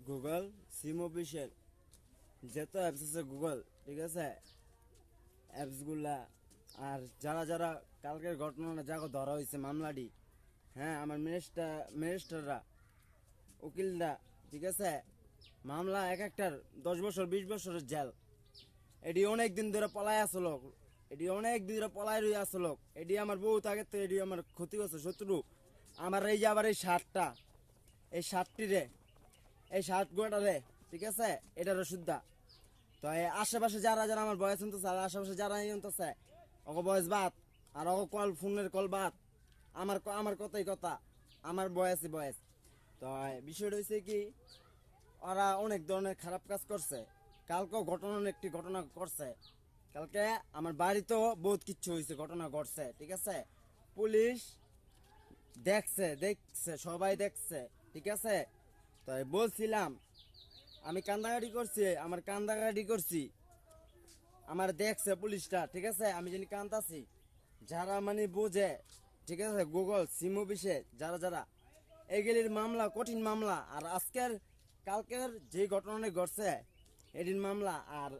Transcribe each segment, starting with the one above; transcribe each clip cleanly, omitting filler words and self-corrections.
Google সিম official যত apps আছে Google, ঠিক আছে, অ্যাপসগুলা আর যারা যারা কালকের ঘটনাটা যাকে ধরা হয়েছে মামলাটি, হ্যাঁ, আমার মিনিস্টাররা, উকিলরা, ঠিক আছে, মামলা এক একটার 10 বছর 20 বছরের জেল। এটি অনেক দিন ধরে পলায় আসলো, এটি অনেক দিন ধরে পলায় রয়ে আসলো। এটি আমার বহুত আগে তো এটি আমার ক্ষতি করছে শত্রু। আমার এই যে আবার এই শার্টটা, এই শার্টটি রে, এই শার্ট গোটা রে, ঠিক আছে, এটারও শুদ্ধা। তো এই আশেপাশে যারা যারা আমার বয়স আনতেছে আর আশেপাশে যারা আনতেছে, ওকে বয়স বাদ আর ওকে কল ফোনের কল বাদ, আমার আমার কথাই কথা, আমার বয়সই বয়স। তো বিষয়টা হয়েছে কি, ওরা অনেক ধরনের খারাপ কাজ করছে। কালকেও একটি ঘটনা করছে। কালকে আমার বাড়িতেও বহুত কিচ্ছু হয়েছে, ঘটনা ঘটছে, ঠিক আছে। পুলিশ দেখছে সবাই দেখছে, ঠিক আছে। তো বলছিলাম আমি কান্দাকাটি করছি, আমার দেখছে পুলিশটা, ঠিক আছে, আমি জানি কান্দাছি। যারা মানে বোঝে, ঠিক আছে, গুগল সিম অফিসে যারা যারা এগুলির মামলা কঠিন মামলা, আর কালকের যে ঘটনা ঘটছে এটির মামলা, আর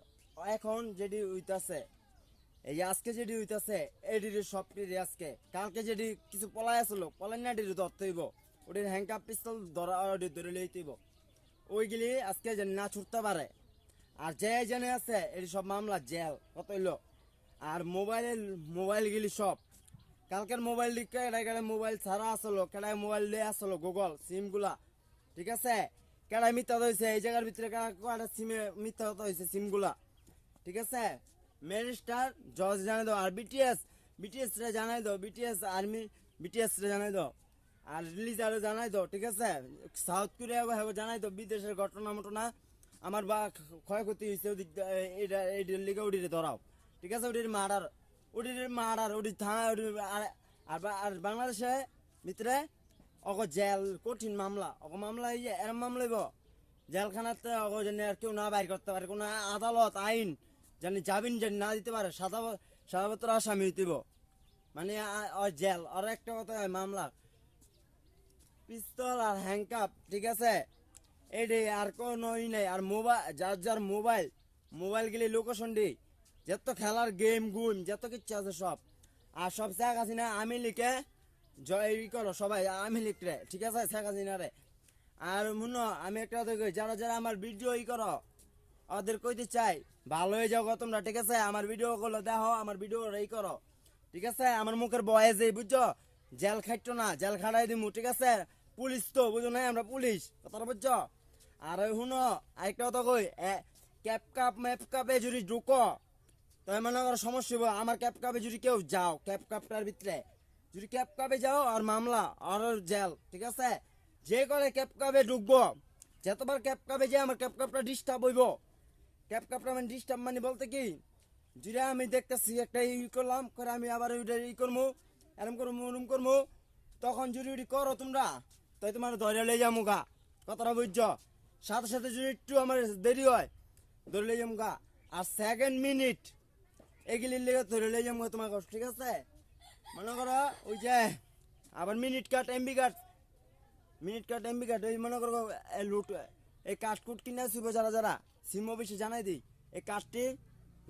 এখন যেটি হইতাছে, এই যে আজকে যেটি হইতাছে এটির সবটির আজকে কালকে যেটি কিছু পলাই আসলো পলাই না এটির ধরতে হইব, ওটির হ্যাংকাপ পিস্তল ধরে লইতে হইব, ওইগুলি আজকে যেন না ছুটতে পারে। আর যে জেনে আছে এটি সব মামলা জেল কত হইলো। আর মোবাইলগুলি সব কালকের মোবাইল দিকে কেডাই মোবাইল ছাড়া আসলো, কেডাই মোবাইল দিয়ে আসলো গুগল সিমগুলা, ঠিক আছে, কেডাই মিথ্যা হয়েছে এই জায়গার ভিতরে কেডা সিমে মিথ্যা হয়েছে সিমগুলা, ঠিক আছে। মিনিস্টার জজ জানাই দাও, আর বিটিএস রে জানাই দাও, বিটিএস আর্মি বিটিএস রে জানাই দাও, আর রিলিজারে জানাই দাও, ঠিক আছে। সাউথ কোরিয়া জানাই দাও, বিদেশের ঘটনা মটনা আমার বা ক্ষয়ক্ষতি হয়েছে ওদিক এইটার লিগে ওটিরে ধরাও, ঠিক আছে। ওটি থানা আর বাংলাদেশে ভিতরে অগ জেল কঠিন মামলা, মামলা এরম মামলা হইব জেলখানাতে জানি আর কেউ না বাইর করতে পারে, কোনো আদালত আইন জানি জামিন জানি না দিতে পারে, সাদাপত্র আসামি হইতেব, মানে জেল। আর একটা কথা মামলা পিস্তল আর হ্যাংকাপ, ঠিক আছে, এটি আর কোনো নাই। আর যার মোবাইল গেলে লোকেশন দি যত খেলার গেম যত কিচ্ছু আছে সব, আর সব শেখ হাসিনা আমি লিখে জয় করো সবাই আমি লিখরে, ঠিক আছে, শেখ হাসিনা রে। আর মুনো আমি একটা কথা কই, যারা যারা আমার ভিডিও করো ওদের কইতে চাই ভালো হয়ে যাও তোমরা, ঠিক আছে। আমার ভিডিও গুলো দেখো, আমার ভিডিও করো, ঠিক আছে। আমার মুখের বয়স এই বুঝছো, জেল খাইতো না, জেল খাড়াই দিমু, ঠিক আছে। পুলিশ তো বুঝো নাই, আমরা পুলিশ, কথাটা বুঝছো। আর শুনো আরেকটা কথা কই, ম্যাপকাপে যদি ঢুকো তো মনে করো সমস্যা হইব। আমার ক্যাপকাপে যদি কেউ যাও, ক্যাপকাপটার ভিতরে যদি ক্যাপকাপে যাও আর মামলা আর জেল, ঠিক আছে। যে করে ক্যাপকাপে ঢুকবো, যতবার ক্যাপকাপে যাই আমার ক্যাপকাপটা ডিস্টার্ব হইব। ক্যাপকাপটা মানে ডিস্টার্ব মানে বলতে কি, যদি আমি দেখতেছি একটা করলাম করে আমি আবার ওইটা করবো, এরম করবো, তখন যদি ওইটি করো তোমরা, তাই তোমার ধরে লই যাবো গা, কথাটা বুঝছো। সাথে সাথে যদি একটু আমার দেরি হয় ধরে লই যাবো গা, আর সেকেন্ড মিনিট এগুলির লেগে ধরে লই যাবো তোমার, ঠিক আছে। মনে করো ওই যে আবার মিনিট কাট এমবি কাট এই মনে করো লুট এই কাঠকুট কিনে আসিব, যারা যারা সিম অফিসে জানাই দিই এই কাঠটি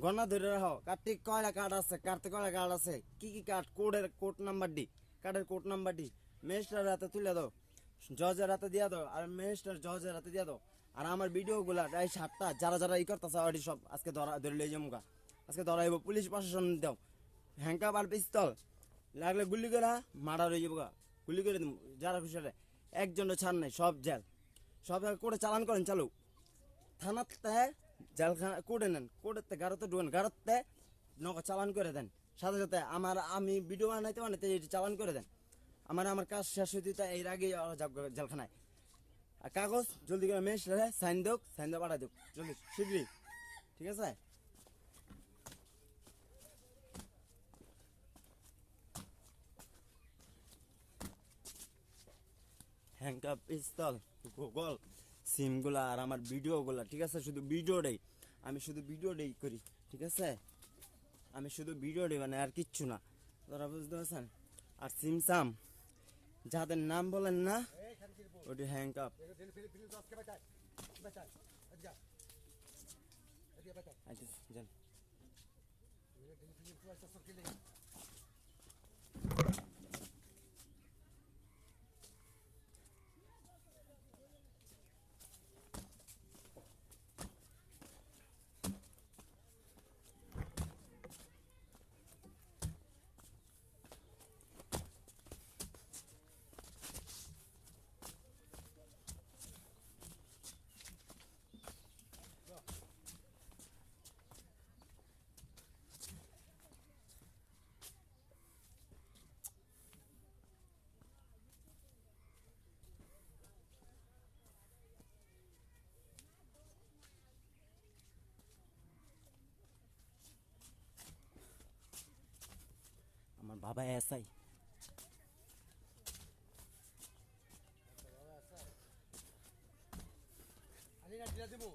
গণনা ধরে রাখো, কাঠটি কয়টা কাঠ আছে, কাঠতে কয়টা কাঠ আছে, কি কাঠ, কোড নাম্বার ডি, কাঠের কোড নাম্বার ডি ম্যাজিস্ট্রেটের হাতে তুলে দাও, জজের হাতে দিয়া দাও, আর ম্যাজিস্ট্রেট জজের হাতে দিয়া দাও। আর আমার ভিডিওগুলা এই 7টা যারা যারা করতেছে ওটি সব আজকে ধরে লই যাবো গা, আজকে ধরাইব পুলিশ প্রশাসন দাও। হ্যাংকাপ আর পিস্তল লাগলে গুলি করে মার্ডার হয়ে যাবো গা, গুলি করে দিব যারা খুশি, একজনের ছাড় নাই, সব জেল, সব কোর্টে চালান করেন চালু, থানাতে জেলখানা কোর্টে নেন, কোর্টেতে গাড়োতে ঢুকেন, গাড়োতে নৌকা চালান করে দেন, সাথে সাথে আমি ভিডিও বানাইতে চালান করে দেন। আমার কাজ শেষ হইতে এর আগে জেলখানায়। আর কাগজ জলদি করে মেশ সাইন দিয়ে পাঠাই দেব জলদি শীঘ্রই, ঠিক আছে। হ্যাংকাপ পিস্তল গুগল সিমগুলা আর আমার ভিডিওগুলা, ঠিক আছে, আমি শুধু ভিডিওটাই করি, ঠিক আছে। আমি শুধু ভিডিওটাই মানে আর কিচ্ছু না, তোরা বুঝতে পারছেন। আর সিমসাম যাদের নাম বলেন না ওটি হ্যাংকাপ বেটাই এদিকে এদিকে বেটাই আইতেছি যান। তুই একটা সরকিলে আমার বাবা এসআই। আনি না দিলা দিমু